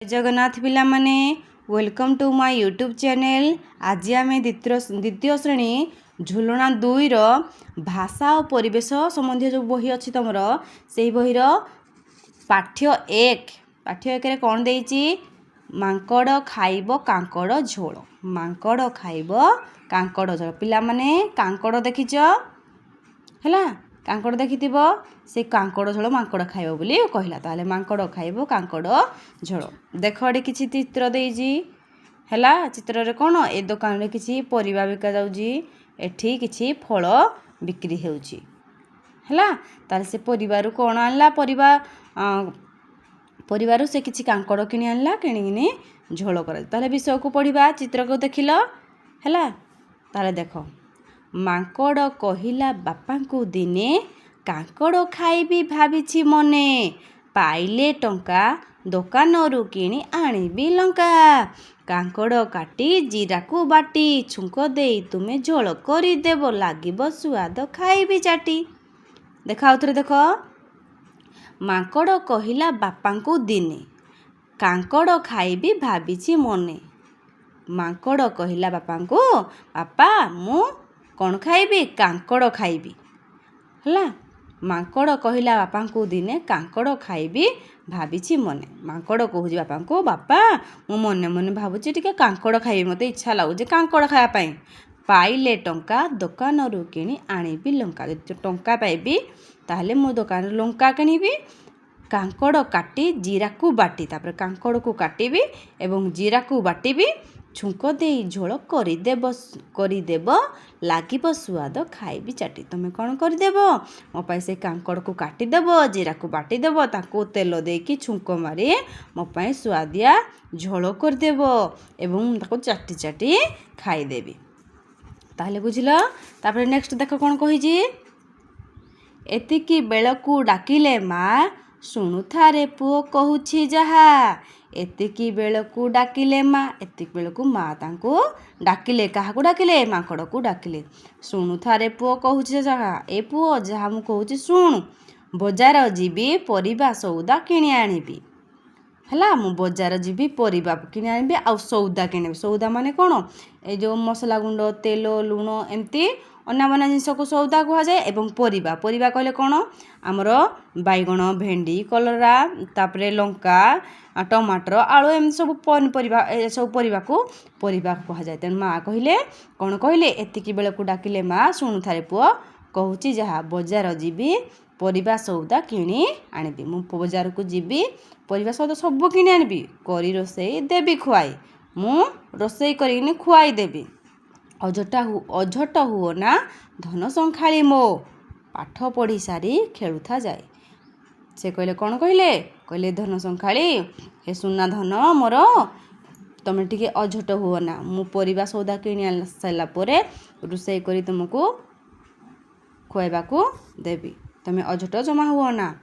जगन्नाथ पिला माने welcome to my YouTube channel. आज आम द्वितीय श्रेणी झुलना 2 भाषा और परिवेश संबंधी जो बही अच्छी तुम से बहीर पाठ्य 1 रे कौन देइछि मांकड़ खाइब कांकड़ झोल। मांकड़ खाइब कांकड़ झोल। पिला माने कांकड़ देखिच हैला कांकड़ देखिथिबो से कांकड़ झोल मांकड़ खाइब बोली कहला। ताले मांकड़ खाइब कांकड़ झोल। देख एठी किछि चित्र देइछि हैला। चित्र रे कोन ए दुकान रे किछि परिबा बिका जाउछि। एठी किछि फल बिक्री हेउछि हैला। ताले से परिवारु कोन आनला परिवारु से किछि कांकड़ किनि आनला किनि झोल कर। ताले विषय को पढ़िबा चित्र को देखिलो हैला। ताले देखो मांकड़ कहिला बापा को दिने कांकड़ खाइबी भाबिछि मने पाइले टंका दोकानरू किणी आनिबी लंका। कांकड़ काटी जीरा को बाटी छुंक देई तुमे झोल करी देबो लागिबो सुआद खाइबी चाटी। देखा उतरे देखो मांकड़ कहिला बापा को दिने कांकड़ खाइबी भाबिछि मने। मांकड़ कहिला बापा को बापा मु कौन खाइबी कांकड़ खाइबी हैला। मांकड़ कहिला बापा को दिने कांकड़ खाइबी भाबिछि मने। मांकड़ कहूछि बापा को बापा मु मने मने भाबुछि टिके कांकड़ खाइबी मते इच्छा लागुछि कांकड़ खाया पई। पाइले टंका दोकानरू किणी आनिबी लंका। जदि टंका पाइबी ताहले मु दोकान लंका किनिबी। कांकड़ काटी जीरा को बाटी तापर कांकड़ को काटिबी एवं जीरा को बाटिबी छुंक देई झोल करिदेब लागिब सुआद खाइबी चाटी। तुम कौन करदेब मो पाई से कांकड़ को काटिदेब जीरा को बाटिदेब ताको तेल देकी छुंक मारी मो पाई सुआदिया झोल करदेब एवं ताको चाटी चाटी खाइदेबी। ताहले बुझिल। तापर नेक्स्ट देख कौन कहिजी एतिकी बेलकू डाकिले माँ शुणुथा रे पुओ कहूछि जहा। एतिकी बेलकू डाकिले माँ एतिक बेलकू माँ तांको डाकिले काहाकू डाकिले मांकड़ को डाकिले। शुणुथा रे पुओ कहूछि जहा ए पुओ जहा मु कहूछि शुण बजार जीबी परिबा सौदा किणी आनिबी हैला। मु बजार जीबी परिबा किणी आनिबी आ सौदा किनिबी। सौदा माने कोन ए जो मसला गुंड तेल लुण एमती अन्नाबना जिनस को सौदा कह जाए। एवं परिबा परिबा कहले कोन आमर बैगण भेंडी कलरा तापरे लंका टमाटर आलू एम सब पनिपरिबा ए सब परिबा को परिबा कह जाए। तेन माँ कहिले कोन कहिले एतिकी बेले को डाकिले माँ शुणुथारे पुओ कहूछि जहा बजार जीबी परिबा सौदा किणी आनिबी। मु बजार को जीबी परिबा सौदा सब किणी आनिबी करी रोसई देबी खुआई। मु रोसई करिनि खुआई देबी। अझट हुओ ना धन संखाली मो पाठ पढ़ी सारी खेलुथा जाए। से कहले कौन कहले धन संखाली हे सुना धन मोर तुम टिके अझट हुओ ना मु परिबा सौदा किणी आन साइला परे रोसई करी तुमको खुआइबा को देबी। तुम अझट जमा हुओ ना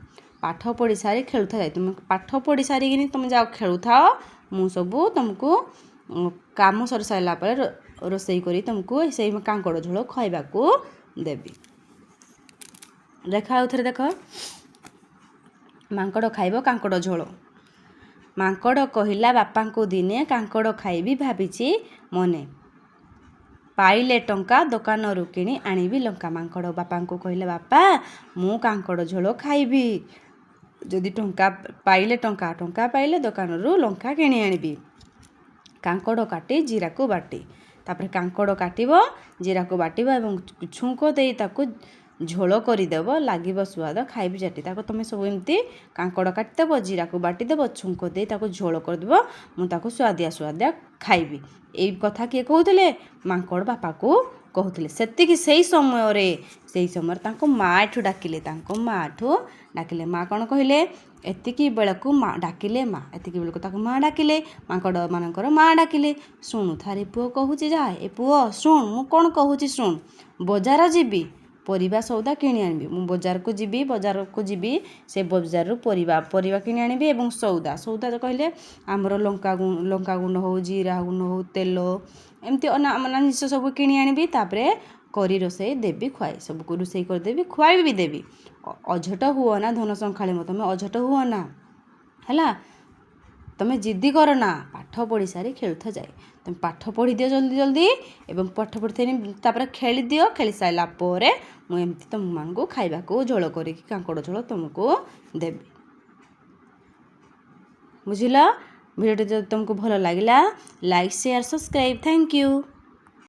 पाठ पढ़ी सारी खेलुथा जाए। तुम पाठ पढ़ी सारी किनी तुम जाओ खेलुथाओ मु सबू तुमको काम सर साइला परे रोसई करी तुमको से कांकड़ झोल खाइबा को देबी। देखा उथरे देख मांकड़ खाइब कांकड़ झोल। मांकड़ कहिला बापा को दिने कांकड़ खाइबी भाबिछि मने पाइले टंका दोकानरू किणी आनिबी लंका। मांकड़ बापा को कहिला बापा मु कांकड़ झोल खाइबी जदि टंका पाइले दोकानरू लंका किणी आनिबी। कांकड़ काटी जीरा को बाटी तापर कांकड़ काटिबो जीरा को बाटिबो एवं छुंक देई ताको झोल करिदेब लागिब सुआद खाइबी चाटी। ताको तुम सब एमती कांकड़ काटिदेब जीरा को बाटिदेब छुंक देई ताको झोल करदेब मु ताको सुआदिया खाइबी। एई कथा किए कहूथिले मांकड़ बापा को कहूथिले। सेतिकी सेई समय ताको माँ ठू डाकिले माँ कौन कहले एतिकी बेलकू माँ डाकिले माँ एतिकी बेलकू ताको माँ डाकिले मांकड़ मानकर माँ डाकिले। शुणुथारे पुओ कहूछि जा ए पुओ शुण मु कौन कहूछि शुण बजार जीबी परिबा सौदा किणी आनिबी। मु बजार को जीबी से बजार रु परिबा किणी आनिबी एवं सौदा कहले आमर लंका गुंड हो जीरा गुंड हो तेल एमती अन्ना जिनिस सब किणी आनिबी तापरे करी रोसई देबी खुआई सबको रोसई कर देबी खुआई भी देबी। अझट हुओ ना धन संखाली मत तुम अझट हुओ ना हैला। ତମେ ଜିଦ୍ଦି କର ନା, ପାଠ ପଢ଼ି ସାରି ଖେଳୁଥ ଯାଏ। ତମେ ପାଠ ପଢ଼ିଦିଅ ଜଲ୍ଦି ଜଲ୍ଦି ଏବଂ ପାଠ ପଢ଼ିସାରି ତାପରେ ଖେଳିଦିଅ। ଖେଳି ସାରିଲା ପରେ ମୁଁ ଏମିତି ତୁମମାନଙ୍କୁ ଖାଇବାକୁ ଝୋଳ କରିକି କାଙ୍କଡ଼ ଝୋଳ ତୁମକୁ ଦେବି। ବୁଝିଲ? ଭିଡ଼ିଓଟି ଯଦି ତୁମକୁ ଭଲ ଲାଗିଲା like share subscribe. Thank you.